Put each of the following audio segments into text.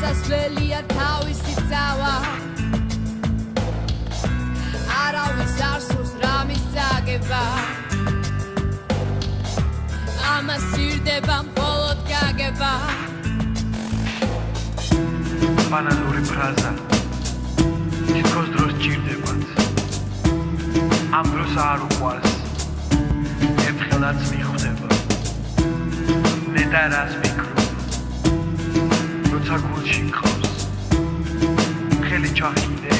გასასვლელია თავისი წავა არავის არ სურს რამის წაგება ამას სჭირდება მხოლოდ გაგება ბანალური ფრაზა თითქოს დროს სჭირდებათ ამ დროს არ უყვარს ერთხელაც მიხვდება ნეტარას მიკრო როცა გულში მყავს ხელი ჩახიდე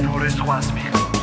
თორე სხვას მიხვავს